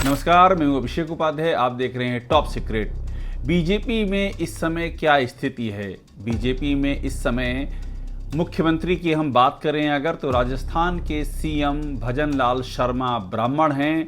नमस्कार, मैं हूं अभिषेक उपाध्याय। आप देख रहे हैं टॉप सीक्रेट। बीजेपी में इस समय क्या स्थिति है? बीजेपी में इस समय मुख्यमंत्री की हम बात करें अगर, तो राजस्थान के सीएम भजन लाल शर्मा ब्राह्मण हैं।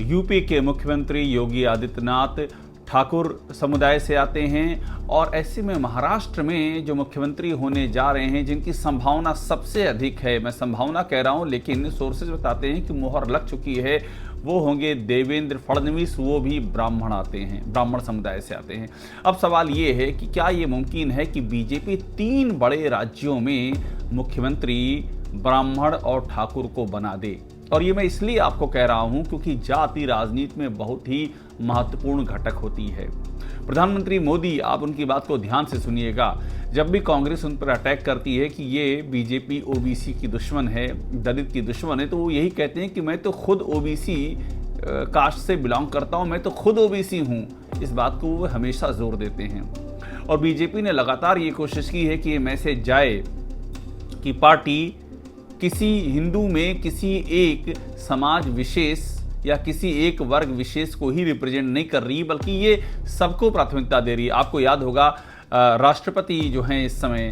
यूपी के मुख्यमंत्री योगी आदित्यनाथ ठाकुर समुदाय से आते हैं। और ऐसे में महाराष्ट्र में जो मुख्यमंत्री होने जा रहे हैं, जिनकी संभावना सबसे अधिक है, मैं संभावना कह रहा हूं लेकिन सोर्सेज बताते हैं कि मोहर लग चुकी है, वो होंगे देवेंद्र फडणवीस। वो भी ब्राह्मण आते हैं, ब्राह्मण समुदाय से आते हैं। अब सवाल ये है कि क्या ये मुमकिन है कि बीजेपी 3 बड़े राज्यों में मुख्यमंत्री ब्राह्मण और ठाकुर को बना दे? और ये मैं इसलिए आपको कह रहा हूं क्योंकि जाति राजनीति में बहुत ही महत्वपूर्ण घटक होती है। प्रधानमंत्री मोदी, आप उनकी बात को ध्यान से सुनिएगा, जब भी कांग्रेस उन पर अटैक करती है कि ये बीजेपी ओबीसी की दुश्मन है, दलित की दुश्मन है, तो वो यही कहते हैं कि मैं तो खुद ओबीसी कास्ट से बिलोंग करता हूं, मैं तो खुद ओबीसी हूं। इस बात को वो हमेशा जोर देते हैं। और बीजेपी ने लगातार ये कोशिश की है कि ये मैसेज जाए कि पार्टी किसी हिंदू में किसी एक समाज विशेष या किसी एक वर्ग विशेष को ही रिप्रेजेंट नहीं कर रही, बल्कि ये सबको प्राथमिकता दे रही है। आपको याद होगा राष्ट्रपति जो हैं इस समय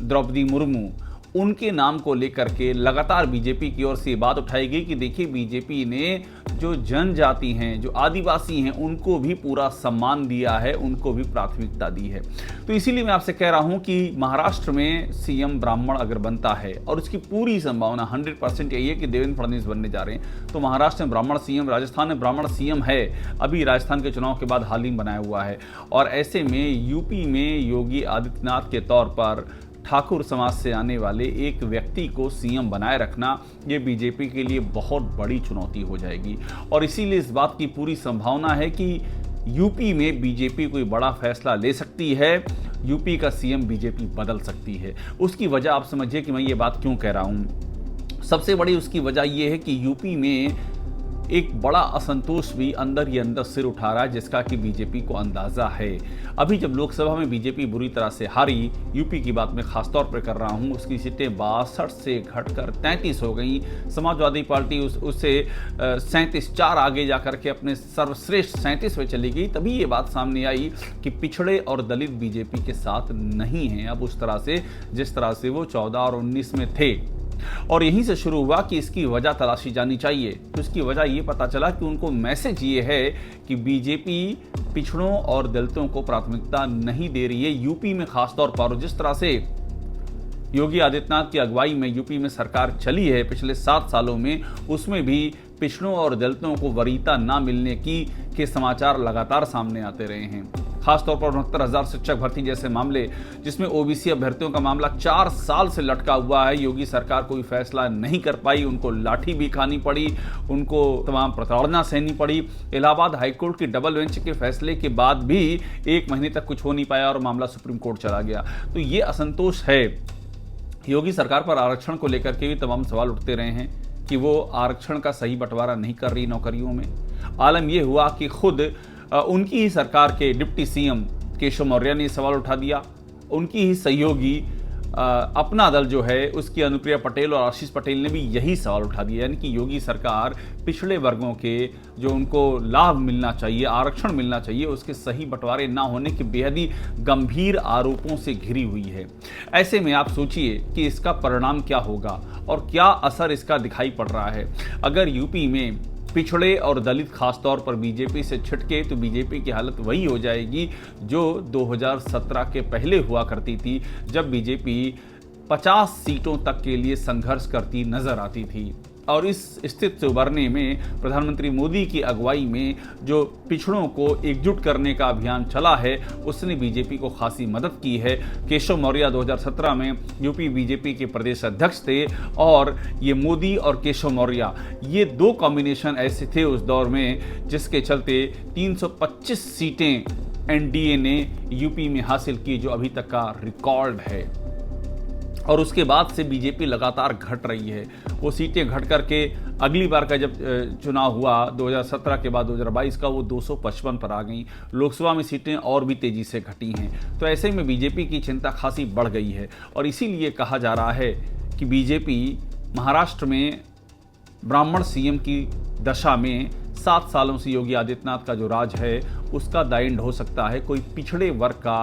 द्रौपदी मुर्मू, उनके नाम को लेकर के लगातार बीजेपी की ओर से बात उठाई गई कि देखिए बीजेपी ने जो जनजाति हैं, जो आदिवासी हैं, उनको भी पूरा सम्मान दिया है, उनको भी प्राथमिकता दी है। तो इसीलिए मैं आपसे कह रहा हूं कि महाराष्ट्र में सीएम ब्राह्मण अगर बनता है, और उसकी पूरी संभावना 100% यही है कि देवेंद्र फडणवीस बनने जा रहे हैं, तो महाराष्ट्र में ब्राह्मण सीएम, राजस्थान में ब्राह्मण सीएम है, अभी राजस्थान के चुनाव के बाद हाल ही बनाया हुआ है। और ऐसे में यूपी में योगी आदित्यनाथ के तौर पर ठाकुर समाज से आने वाले एक व्यक्ति को सीएम बनाए रखना, ये बीजेपी के लिए बहुत बड़ी चुनौती हो जाएगी। और इसीलिए इस बात की पूरी संभावना है कि यूपी में बीजेपी कोई बड़ा फैसला ले सकती है, यूपी का सीएम बीजेपी बदल सकती है। उसकी वजह आप समझिए कि मैं ये बात क्यों कह रहा हूँ। सबसे बड़ी उसकी वजह ये है कि यूपी में एक बड़ा असंतोष भी अंदर ही अंदर सिर उठा रहा है, जिसका कि बीजेपी को अंदाजा है। अभी जब लोकसभा में बीजेपी बुरी तरह से हारी, यूपी की बात मैं खासतौर पर कर रहा हूं, उसकी सीटें 62 से घटकर 33 हो गई। समाजवादी पार्टी उससे 37-4 आगे जाकर के अपने सर्वश्रेष्ठ 37 पे चली गई। तभी ये बात सामने आई कि पिछड़े और दलित बीजेपी के साथ नहीं हैं अब उस तरह से, जिस तरह से वो 14 और 19 में थे। और यहीं से शुरू हुआ कि इसकी वजह तलाशी जानी चाहिए। तो इसकी वजह ये पता चला कि उनको मैसेज ये है कि बीजेपी पिछड़ों और दलितों को प्राथमिकता नहीं दे रही है यूपी में खासतौर पर। जिस तरह से योगी आदित्यनाथ की अगुवाई में यूपी में सरकार चली है पिछले 7 सालों में, उसमें भी पिछड़ों और दलितों को वरीयता ना मिलने के समाचार लगातार सामने आते रहे हैं। खासतौर पर 69,000 शिक्षक भर्ती जैसे मामले, जिसमें ओबीसी अभ्यर्थियों का मामला 4 साल से लटका हुआ है, योगी सरकार कोई फैसला नहीं कर पाई, उनको लाठी भी खानी पड़ी, उनको तमाम प्रताड़ना सहनी पड़ी। इलाहाबाद हाईकोर्ट की डबल बेंच के फैसले के बाद भी 1 महीने तक कुछ हो नहीं पाया और मामला सुप्रीम कोर्ट चला गया। तो ये असंतोष है। योगी सरकार पर आरक्षण को लेकर के भी तमाम सवाल उठते रहे हैं कि वो आरक्षण का सही बंटवारा नहीं कर रही नौकरियों में। आलम यह हुआ कि खुद उनकी ही सरकार के डिप्टी सीएम केशव मौर्य ने सवाल उठा दिया। उनकी ही सहयोगी अपना दल जो है, उसकी अनुप्रिया पटेल और आशीष पटेल ने भी यही सवाल उठा दिया, यानी कि योगी सरकार पिछड़े वर्गों के जो उनको लाभ मिलना चाहिए, आरक्षण मिलना चाहिए, उसके सही बंटवारे ना होने के बेहद ही गंभीर आरोपों से घिरी हुई है। ऐसे में आप सोचिए कि इसका परिणाम क्या होगा और क्या असर इसका दिखाई पड़ रहा है। अगर यूपी में पिछड़े और दलित खासतौर पर बीजेपी से छिटके, तो बीजेपी की हालत वही हो जाएगी जो 2017 के पहले हुआ करती थी, जब बीजेपी 50 सीटों तक के लिए संघर्ष करती नजर आती थी। और इस स्थिति से उबरने में प्रधानमंत्री मोदी की अगुवाई में जो पिछड़ों को एकजुट करने का अभियान चला है, उसने बीजेपी को खासी मदद की है। केशव मौर्य 2017 में यूपी बीजेपी के प्रदेश अध्यक्ष थे, और ये मोदी और केशव मौर्य, ये 2 कॉम्बिनेशन ऐसे थे उस दौर में, जिसके चलते 325 सीटें एनडीए ने यूपी में हासिल की, जो अभी तक का रिकॉर्ड है। और उसके बाद से बीजेपी लगातार घट रही है। वो सीटें घट करके अगली बार का जब चुनाव हुआ 2017 के बाद 2022 का, वो 255 पर आ गई। लोकसभा में सीटें और भी तेजी से घटी हैं। तो ऐसे में बीजेपी की चिंता खासी बढ़ गई है, और इसीलिए कहा जा रहा है कि बीजेपी महाराष्ट्र में ब्राह्मण सीएम की दशा में 7 सालों से योगी आदित्यनाथ का जो राज है उसका द एंड हो सकता है। कोई पिछड़े वर्ग का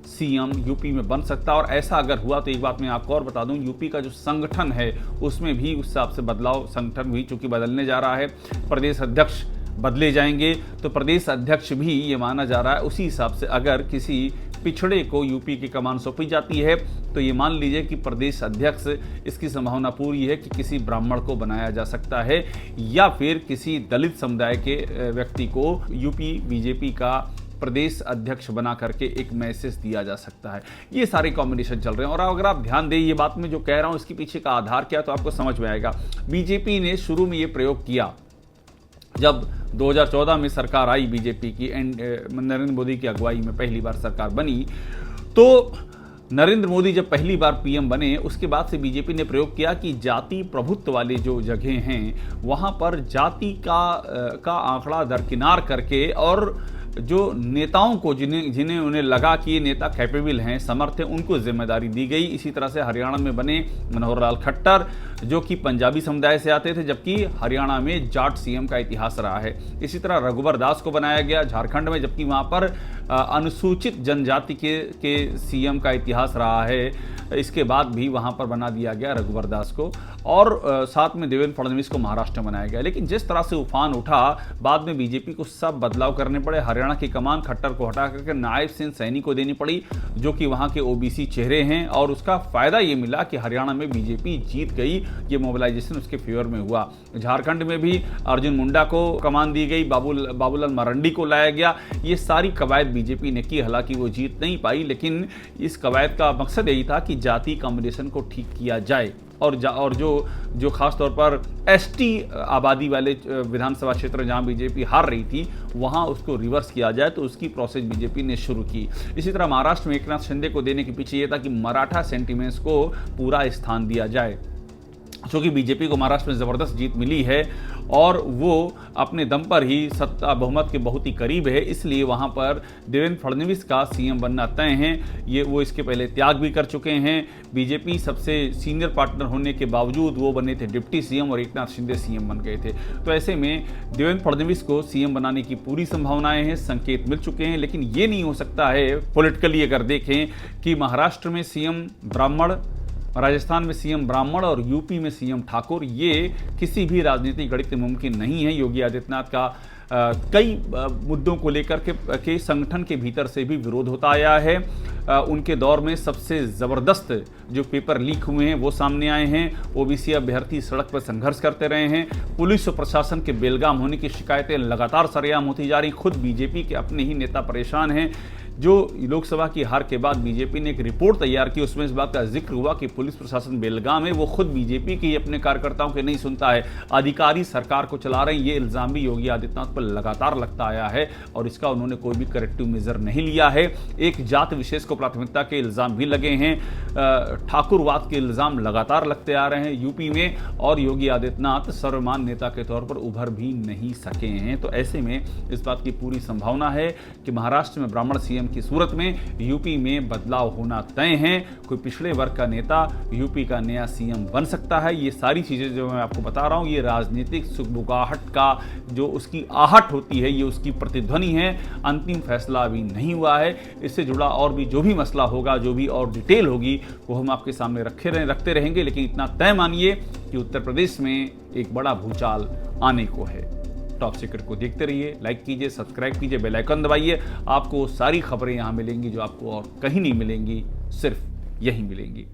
सीएम यूपी में बन सकता है, और ऐसा अगर हुआ तो एक बात मैं आपको और बता दूं, यूपी का जो संगठन है उसमें भी उस हिसाब से बदलाव, संगठन भी चूंकि बदलने जा रहा है, प्रदेश अध्यक्ष बदले जाएंगे, तो प्रदेश अध्यक्ष भी ये माना जा रहा है उसी हिसाब से अगर किसी पिछड़े को यूपी की कमान सौंपी जाती है तो ये मान लीजिए कि प्रदेश अध्यक्ष, इसकी संभावना पूरी है कि किसी ब्राह्मण को बनाया जा सकता है या फिर किसी दलित समुदाय के व्यक्ति को यूपी बीजेपी का प्रदेश अध्यक्ष बना करके एक मैसेज दिया जा सकता है। ये सारे कॉम्बिनेशन चल रहे हैं, और अगर आप ध्यान दें ये बात मैं जो कह रहा हूँ इसके पीछे का आधार क्या तो आपको समझ में आएगा। बीजेपी ने शुरू में ये प्रयोग किया जब 2014 में सरकार आई बीजेपी की, नरेंद्र मोदी की अगुवाई में पहली बार सरकार बनी, तो नरेंद्र मोदी जब पहली बार पीएम बने उसके बाद से बीजेपी ने प्रयोग किया कि जाति प्रभुत्व वाली जो जगह हैं वहाँ पर जाति का आंकड़ा दरकिनार करके, और जो नेताओं को जिन्हें उन्हें लगा कि ये नेता कैपेबल हैं, समर्थ हैं, उनको जिम्मेदारी दी गई। इसी तरह से हरियाणा में बने मनोहर लाल खट्टर जो कि पंजाबी समुदाय से आते थे, जबकि हरियाणा में जाट सीएम का इतिहास रहा है। इसी तरह रघुवर दास को बनाया गया झारखंड में, जबकि वहाँ पर अनुसूचित जनजाति के सीएम का इतिहास रहा है। इसके बाद भी वहाँ पर बना दिया गया रघुवर दास को, और साथ में देवेंद्र फडणवीस को महाराष्ट्र में बनाया गया। लेकिन जिस तरह से उफान उठा, बाद में बीजेपी को सब बदलाव करने पड़े। हरियाणा की कमान खट्टर को हटा करके नायब सिंह सैनी को देनी पड़ी, जो कि वहाँ के ओबीसी चेहरे हैं, और उसका फायदा ये मिला कि हरियाणा में बीजेपी जीत गई। ये मोबिलाइजेशन उसके फेवर में हुआ। झारखंड में भी अर्जुन मुंडा को कमान दी गई, बाबूलाल मरंडी को लाया गया। ये सारी कवायद बीजेपी ने की, हालांकि वो जीत नहीं पाई, लेकिन इस कवायद का मकसद यही था कि जाति कॉम्बिनेशन को ठीक किया जाए, और जो खास तौर पर एसटी आबादी वाले विधानसभा क्षेत्र जहां बीजेपी हार रही थी वहां उसको रिवर्स किया जाए, तो उसकी प्रोसेस बीजेपी ने शुरू की। इसी तरह महाराष्ट्र में एकनाथ शिंदे को देने के पीछे ये था कि मराठा सेंटिमेंट्स को पूरा स्थान दिया जाए, क्योंकि बीजेपी को महाराष्ट्र में ज़बरदस्त जीत मिली है और वो अपने दम पर ही सत्ता बहुमत के बहुत ही करीब है, इसलिए वहाँ पर देवेंद्र फडणवीस का सीएम बनना तय है। वो इसके पहले त्याग भी कर चुके हैं। बीजेपी सबसे सीनियर पार्टनर होने के बावजूद वो बने थे डिप्टी सीएम, और एकनाथ शिंदे सीएम बन गए थे। तो ऐसे में देवेंद्र फडणवीस को सीएम बनाने की पूरी संभावनाएं हैं, संकेत मिल चुके हैं। लेकिन ये नहीं हो सकता है पॉलिटिकली अगर देखें कि महाराष्ट्र में सीएम ब्राह्मण, राजस्थान में सीएम ब्राह्मण और यूपी में सीएम ठाकुर, ये किसी भी राजनीतिक गणित में मुमकिन नहीं है। योगी आदित्यनाथ का कई मुद्दों को लेकर के संगठन के भीतर से भी विरोध होता आया है। उनके दौर में सबसे ज़बरदस्त जो पेपर लीक हुए हैं वो सामने आए हैं। ओबीसी अभ्यर्थी सड़क पर संघर्ष करते रहे हैं। पुलिस और प्रशासन के बेलगाम होने की शिकायतें लगातार सरेआम होती जा रही। खुद बीजेपी के अपने ही नेता परेशान हैं। जो लोकसभा की हार के बाद बीजेपी ने एक रिपोर्ट तैयार की, उसमें इस बात का जिक्र हुआ कि पुलिस प्रशासन बेलगाम है, वो खुद बीजेपी के ही अपने कार्यकर्ताओं के नहीं सुनता है, अधिकारी सरकार को चला रहे हैं। ये इल्ज़ाम भी योगी आदित्यनाथ पर लगातार लगता आया है और इसका उन्होंने कोई भी करेक्टिव मेजर नहीं लिया है। एक जात विशेष को प्राथमिकता के इल्ज़ाम भी लगे हैं, ठाकुरवाद के इल्ज़ाम लगातार लगते आ रहे हैं यूपी में, और योगी आदित्यनाथ सर्वमान्य नेता के तौर पर उभर भी नहीं सके हैं। तो ऐसे में इस बात की पूरी संभावना है कि महाराष्ट्र में ब्राह्मण सीएम की सूरत में यूपी में बदलाव होना तय है। कोई पिछड़े वर्ग का नेता यूपी का नया सीएम बन सकता है। ये सारी चीजें जो मैं आपको बता रहा हूं, ये राजनीतिक सुगबुगाहट का जो उसकी आहट होती है, ये उसकी प्रतिध्वनि है। अंतिम फैसला अभी नहीं हुआ है। इससे जुड़ा और भी जो भी मसला होगा, जो भी और डिटेल होगी, वो हम आपके सामने रखते रहेंगे। लेकिन इतना तय मानिए कि उत्तर प्रदेश में एक बड़ा भूचाल आने को है। टॉप सीक्रेट को देखते रहिए, लाइक कीजिए, सब्सक्राइब कीजिए, बेल आइकन दबाइए। आपको सारी खबरें यहाँ मिलेंगी जो आपको और कहीं नहीं मिलेंगी, सिर्फ यहीं मिलेंगी।